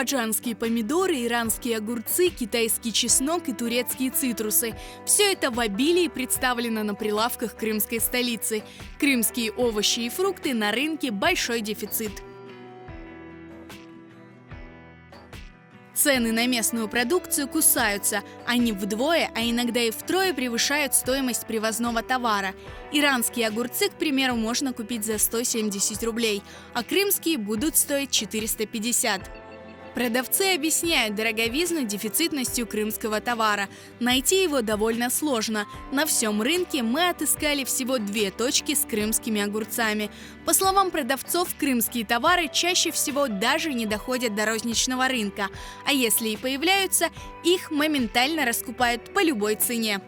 Азербайджанские помидоры, иранские огурцы, китайский чеснок и турецкие цитрусы. Все это в обилии представлено на прилавках крымской столицы. Крымские овощи и фрукты на рынке – большой дефицит. Цены на местную продукцию кусаются. Они вдвое, а иногда и втрое превышают стоимость привозного товара. Иранские огурцы, к примеру, можно купить за 170 рублей, а крымские будут стоить 450. Продавцы объясняют дороговизну дефицитностью крымского товара. Найти его довольно сложно. На всем рынке мы отыскали всего 2 точки с крымскими огурцами. По словам продавцов, крымские товары чаще всего даже не доходят до розничного рынка. А если и появляются, их моментально раскупают по любой цене.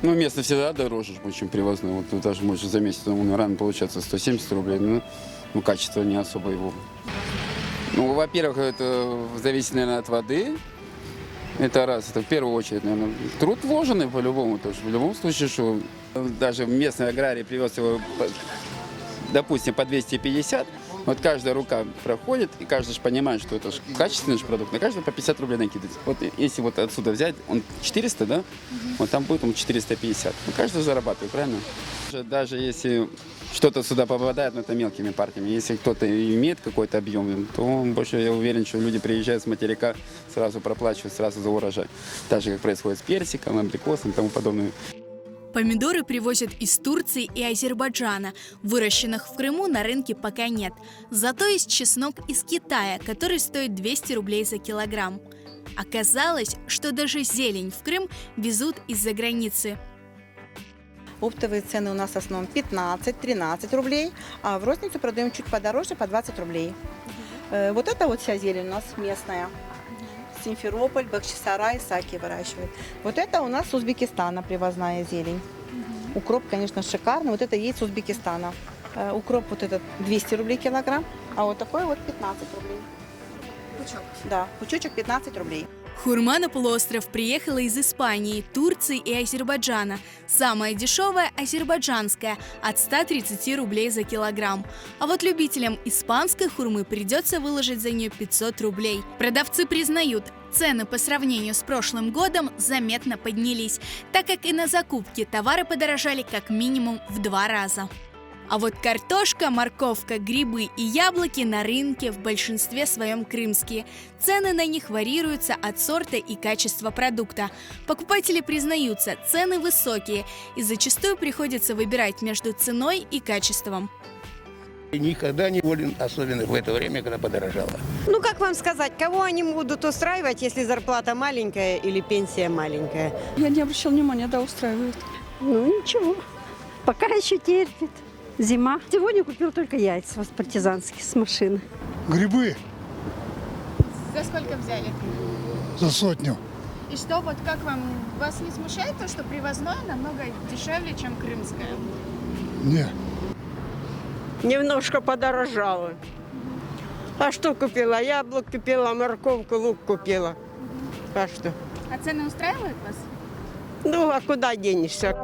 Ну, местно всегда дороже, чем привозной. Вот даже может за месяц рано получаться 170 рублей, но качество не особо его. Ну, во-первых, это зависит, наверное, от воды. Это раз, это в первую очередь, наверное. Труд вложенный по-любому тоже. В любом случае, что даже местный аграрий привез его, допустим, по 250, вот каждая рука проходит, и каждый же понимает, что это качественный продукт, на каждого по 50 рублей накидывать. Вот если вот отсюда взять, он 400, да? Вот там будет он 450. Ну, каждый зарабатывает, правильно? Даже если что-то сюда попадает, но это мелкими партиями. Если кто-то имеет какой-то объем, то он больше, я уверен, что люди приезжают с материка, сразу проплачивают, сразу за урожай. Так же, как происходит с персиком, абрикосом и тому подобное. Помидоры привозят из Турции и Азербайджана. Выращенных в Крыму на рынке пока нет. Зато есть чеснок из Китая, который стоит 200 рублей за килограмм. Оказалось, что даже зелень в Крым везут из-за границы. Оптовые цены у нас в основном 15-13 рублей, а в розницу продаем чуть подороже, по 20 рублей. Вот это вот вся зелень у нас местная. Симферополь, Бахчисарай, Саки выращивают. Вот это у нас с Узбекистана привозная зелень. Укроп, конечно, шикарный. Вот это есть с Узбекистана. Укроп вот этот 200 рублей килограмм, а вот такой вот 15 рублей. Пучок? Да, пучочек 15 рублей. Хурма на полуостров приехала из Испании, Турции и Азербайджана. Самая дешевая – азербайджанская, от 130 рублей за килограмм. А вот любителям испанской хурмы придется выложить за нее 500 рублей. Продавцы признают, цены по сравнению с прошлым годом заметно поднялись, так как и на закупки товары подорожали как минимум в 2 раза. А вот картошка, морковка, грибы и яблоки на рынке в большинстве своем крымские. Цены на них варьируются от сорта и качества продукта. Покупатели признаются, цены высокие, и зачастую приходится выбирать между ценой и качеством. Никогда не волен, особенно в это время, когда подорожало. Ну, как вам сказать, кого они будут устраивать, если зарплата маленькая или пенсия маленькая? Я не обращала внимания, да, устраивает. Ну, ничего, пока еще терпит. Зима. Сегодня купил только яйца партизанские с машины. Грибы За сколько взяли? за 100. И что, вот как вам, вас не смущает то, что привозное намного дешевле, чем крымское? Не. Немножко подорожало. А что купила? Яблок купила, морковку, лук купила. А что? А цены устраивают вас? Ну, а куда денешься?